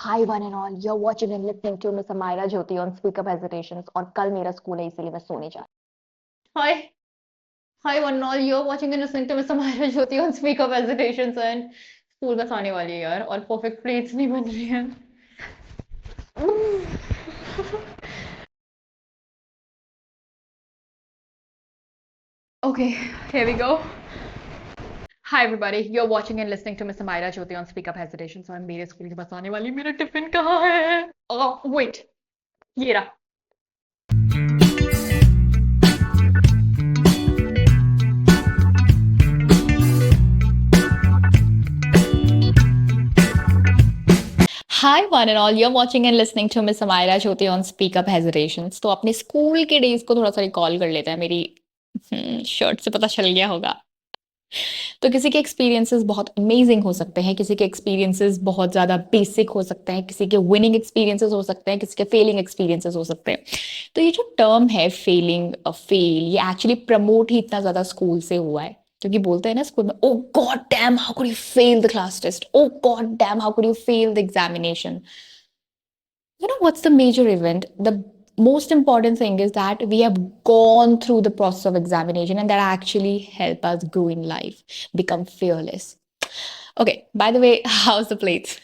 Hi one and all, you're watching and listening to Miss Amira Jyoti on Speak Up Hesitations और कल मेरा school है इसीलिए मैं सोने जा Hi, hi one and all, you're watching and listening to Miss Amira Jyoti on Speak Up Hesitations and school bus आने वाली है यार और परफेक्ट प्लेट्स नहीं बन रही हैं. Okay, here we go. Hi everybody, you're watching and listening to Miss Amira Jyoti on Speak Up Hesitations और मेरे स्कूल की बस आने वाली है. मेरा टिफिन कहाँ है? Oh, wait, ये रहा. Hi one and all, you're watching and listening to Miss Amira Jyoti on Speak Up Hesitations. तो अपने स्कूल के डेज को थोड़ा सा रिकॉल कर लेते हैं. मेरी शर्ट से पता चल गया होगा. तो किसी के एक्सपीरियंसेस बहुत अमेजिंग हो सकते हैं, किसी के एक्सपीरियंसेस बहुत ज़्यादा बेसिक हो सकते हैं, किसी के विनिंग एक्सपीरियंसेस हो सकते हैं, किसी के फेलिंग एक्सपीरियंसेस हो सकते हैं. तो ये जो टर्म है फेलिंग, फेल, ये एक्चुअली प्रमोट ही इतना ज़्यादा स्कूल से हुआ है. क्योंकि बोलते हैं ना स्कूल में, oh god damn how could you fail the class test, oh god damn how could you fail the examination. What's the major event? The most important thing is that we have gone through the process of examination and that actually help us grow in life, become fearless. Okay, by the way, how's the plates?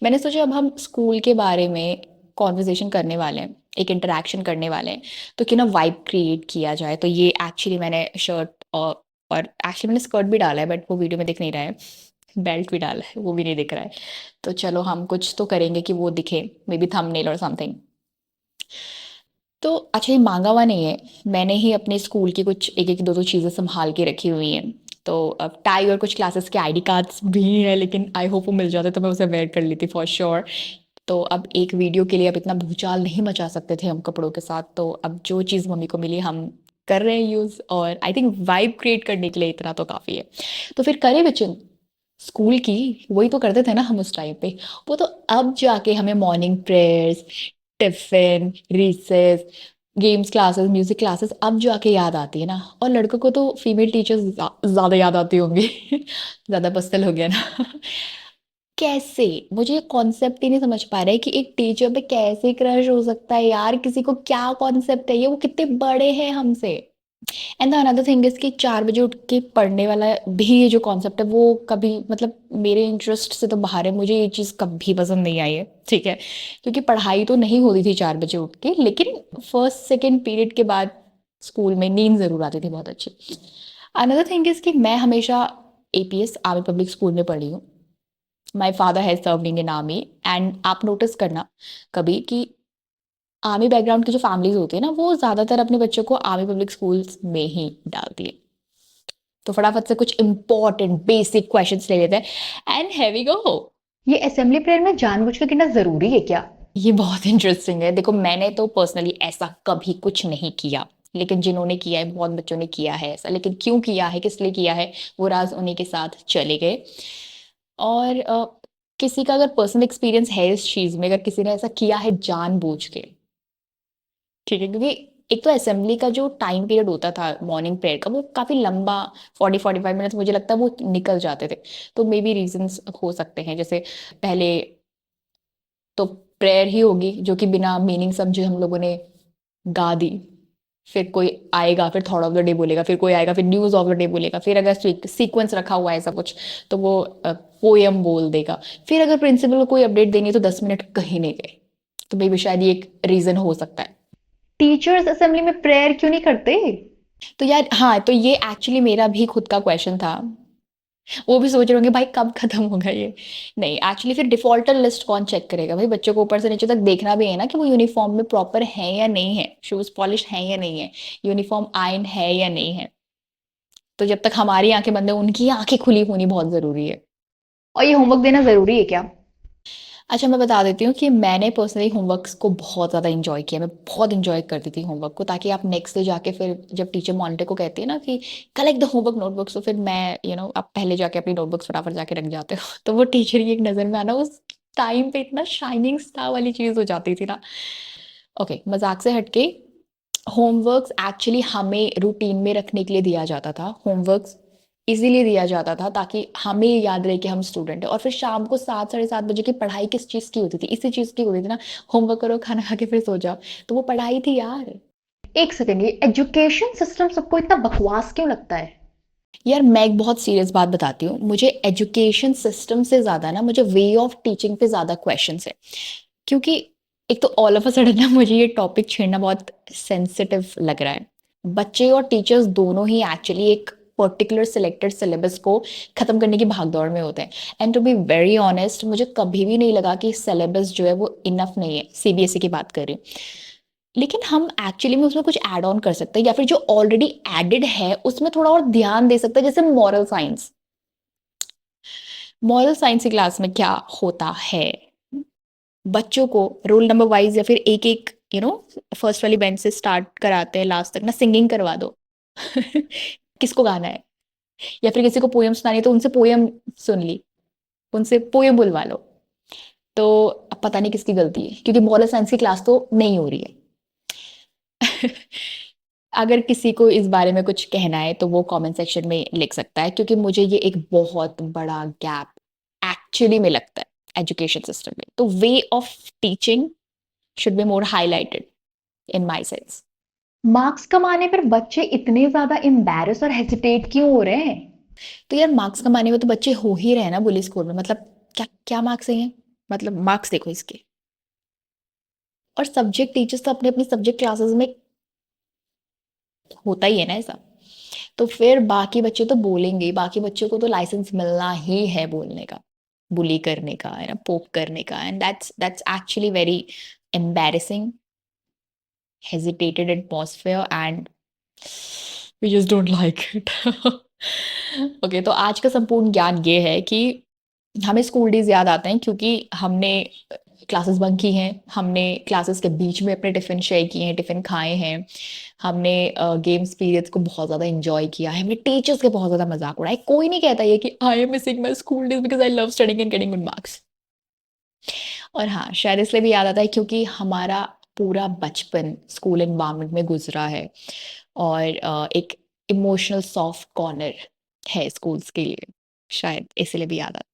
मैंने सोचा अब हम school के बारे में conversation करने वाले हैं, एक इंटरेक्शन करने वाले हैं, तो क्यों ना वाइब क्रिएट किया जाए. तो ये एक्चुअली मैंने शर्ट और एक्चुअली मैंने स्कर्ट भी डाला है बट वो वीडियो में दिख नहीं रहा है. बेल्ट भी डाला है, वो भी नहीं दिख रहा है. तो चलो हम कुछ तो करेंगे कि वो दिखे, मे बी थंबनेल और समथिंग. तो अच्छा, ये मांगा हुआ नहीं है, मैंने ही अपने स्कूल की कुछ एक एक दो दो चीज़ें संभाल के रखी हुई हैं. तो अब टाई और कुछ क्लासेस के आईडी कार्ड्स भी हैं, लेकिन आई होप वो मिल जाते तो मैं उसे वेयर कर लेती फॉर श्योर. तो अब एक वीडियो के लिए अब इतना भूचाल नहीं मचा सकते थे हम कपड़ों के साथ. तो अब जो चीज़ मम्मी को मिली हम कर रहे हैं यूज़, और आई थिंक वाइब क्रिएट करने के लिए इतना तो काफ़ी है. तो फिर करे विचिन स्कूल की, वही तो करते थे ना हम उस टाइम पे. वो तो अब जाके हमें morning prayers, tiffin, recess, games classes, music classes अब जाके याद आती है ना. और लड़कों को तो फीमेल टीचर्स ज़्यादा याद आती होंगी. ज़्यादा पर्सनल हो गया ना. कैसे, मुझे ये कॉन्सेप्ट ही नहीं समझ पा रहा है कि एक टीचर पे कैसे क्रश हो सकता है यार. किसी को क्या कॉन्सेप्ट है ये, वो कितने बड़े हैं हमसे. And the another thing is कि 4 बजे उठ के पढ़ने वाला भी ये जो कॉन्सेप्ट है वो कभी मतलब मेरे इंटरेस्ट से तो बाहर है. मुझे ये चीज़ कभी पसंद नहीं आई है, ठीक है. क्योंकि पढ़ाई तो नहीं होती थी 4 बजे उठ के, लेकिन फर्स्ट सेकेंड पीरियड के बाद स्कूल में नींद ज़रूर आती थी बहुत अच्छी. अनदर थिंग इज़ कि मैं हमेशा APS आर्मी पब्लिक स्कूल में पढ़ी हूँ. My father has served Indian army. And आप नोटिस करना कभी कि आर्मी बैकग्राउंड की जो फैमिलीज होती है ना, वो ज़्यादातर अपने बच्चों को आर्मी पब्लिक स्कूल्स में ही डालती है. तो फटाफट से कुछ इंपॉर्टेंट बेसिक क्वेश्चंस ले लेते हैं एंड here we go. ये असेंबली प्रेयर में जानबूझ के गिनना जरूरी है क्या? ये बहुत इंटरेस्टिंग है. देखो, मैंने तो पर्सनली ऐसा कभी कुछ नहीं किया, लेकिन जिन्होंने किया है बहुत बच्चों ने किया है ऐसा. लेकिन क्यों किया है, किस लिए किया है, वो राज उन्हीं के साथ चले गए. और किसी का अगर पर्सनल एक्सपीरियंस है इस चीज़ में, अगर किसी ने ऐसा किया है जानबूझ के, ठीक है. क्योंकि एक तो असेंबली का जो टाइम पीरियड होता था मॉर्निंग प्रेयर का, वो काफ़ी लंबा, 40-45 मिनट्स मुझे लगता है वो निकल जाते थे. तो मे बी रीजंस हो सकते हैं. जैसे पहले तो प्रेयर ही होगी जो कि बिना मीनिंग समझे हम लोगों ने गा दी. फिर कोई आएगा, फिर थॉट ऑफ द डे बोलेगा, फिर कोई आएगा, फिर न्यूज़ ऑफ द डे बोलेगा, फिर अगर सीक्वेंस रखा हुआ है ऐसा कुछ तो वो पोएम बोल देगा. फिर अगर प्रिंसिपल को कोई अपडेट देनी है तो 10 मिनट कहीं नहीं गए. तो मे बी शायद ये एक रीज़न हो सकता है. टीचर्स असेंबली में प्रेयर क्यों नहीं करते? तो यार हाँ, तो ये एक्चुअली मेरा भी खुद का क्वेश्चन था. वो भी सोच रहे होंगे भाई कब खत्म होगा ये. नहीं, एक्चुअली फिर डिफॉल्टर लिस्ट कौन चेक करेगा भाई. बच्चों को ऊपर से नीचे तक देखना भी है ना कि वो यूनिफॉर्म में प्रॉपर है या नहीं है, शूज पॉलिश है या नहीं है, यूनिफॉर्म आयन है या नहीं है. तो जब तक हमारी आंखें बंद है, उनकी आंखें खुली होनी बहुत जरूरी है. और ये होमवर्क देना जरूरी है क्या? अच्छा, मैं बता देती हूँ कि मैंने पर्सनली होमवर्क्स को बहुत ज़्यादा इंजॉय किया. मैं बहुत इंजॉय करती थी होमवर्क को, ताकि आप नेक्स्ट डे जाके फिर जब टीचर मॉनिटर को कहती है ना कि कलेक्ट द होमवर्क नोटबुक्स, तो फिर मैं आप पहले जाके अपनी नोटबुक्स फटाफट जाके रख जाते हो. तो वो टीचर की एक नज़र में आना उस टाइम पे इतना शाइनिंग स्टार वाली चीज़ हो जाती थी ना. ओके, मजाक से हटके, होमवर्क्स एक्चुअली हमें रूटीन में रखने के लिए दिया जाता था. होमवर्क्स इज़िली दिया जाता था ताकि हमें याद रहे कि हम स्टूडेंट हैं। और फिर शाम को 7 साढ़े 7 बजे की पढ़ाई किस चीज़ की होती थी? इसी चीज़ की होती थी ना, होमवर्क करो, खाना खा के फिर सो जाओ। तो वो पढ़ाई थी यार। एक सेकंड, ये एजुकेशन सिस्टम सबको इतना बकवास क्यों लगता है? यार मैं एक बहुत सीरियस बात बताती हूँ, मुझे एजुकेशन सिस्टम से ज़्यादा ना मुझे वे ऑफ टीचिंग पे ज़्यादा क्वेश्चंस है। क्योंकि एक तो ऑल ऑफ अ सडन ना मुझे ये टॉपिक छेड़ना बहुत सेंसिटिव लग रहा है। बच्चे और टीचर्स दोनों ही एक्चुअली एक पर्टिकुलर सिलेक्टेड सिलेबस को ख़त्म करने की भागदौड़ में होते हैं। And to be very honest, मुझे कभी भी नहीं लगा कि सिलेबस जो है वो इनफ नहीं है, सीबीएसई की बात कर रही हूँ। लेकिन हम एक्चुअली में उसमें कुछ ऐड ऑन कर सकते हैं, या फिर जो ऑलरेडी एडेड है उसमें थोड़ा और ध्यान दे सकते हैं, जैसे मॉरल साइंस। मॉरल साइंस की क्लास में क्या होता है, बच्चों को रोल नंबर वाइज या फिर एक एक फर्स्ट वाली बेंच से स्टार्ट कराते हैं लास्ट तक ना, सिंगिंग करवा दो। किसको गाना है, या फिर किसी को पोयम सुनानी है तो उनसे पोयम सुन ली, उनसे पोयम बुलवा लो। तो अब पता नहीं किसकी गलती है, क्योंकि मॉरल साइंस की क्लास तो नहीं हो रही है। अगर किसी को इस बारे में कुछ कहना है तो वो कमेंट सेक्शन में लिख सकता है, क्योंकि मुझे ये एक बहुत बड़ा गैप एक्चुअली में लगता है एजुकेशन सिस्टम में। तो way of teaching should be more highlighted in my sense. Marks कमाने पर बच्चे इतने ज्यादा एम्बैरस और हेजिटेट क्यों हो रहे हैं? तो यार मार्क्स कमाने में तो बच्चे हो ही रहे हैं ना बुली स्कूल में, मतलब क्या क्या मार्क्स हैं? मतलब मार्क्स देखो इसके। और सब्जेक्ट टीचर्स तो अपने अपनी सब्जेक्ट क्लासेस में होता ही है ना ऐसा। तो फिर बाकी बच्चे तो बोलेंगे ही, बाकी बच्चों को तो लाइसेंस मिलना ही है बोलने का, बुली करने का, है ना, पोक करने का। And that's actually very embarrassing, hesitated atmosphere, and we just don't like it. Okay, तो आज का संपूर्ण ज्ञान ये है कि हमें स्कूल डेज याद आते हैं क्योंकि हमने क्लासेस बंक की हैं, हमने क्लासेस के बीच में अपने टिफिन शेयर किए हैं, टिफिन खाए हैं, हमने गेम्स पीरियड्स को बहुत ज़्यादा एंजॉय किया है, हमने टीचर्स के बहुत ज़्यादा मजाक उड़ाए। कोई नहीं कहता ये कि I am missing my school days because I love studying and getting good marks. और हाँ, शायद इसलिए भी याद आता है क्योंकि हमारा पूरा बचपन स्कूल एनवायरनमेंट में गुजरा है। और एक इमोशनल सॉफ्ट कॉर्नर है स्कूल्स के लिए, शायद इसलिए भी याद आता है।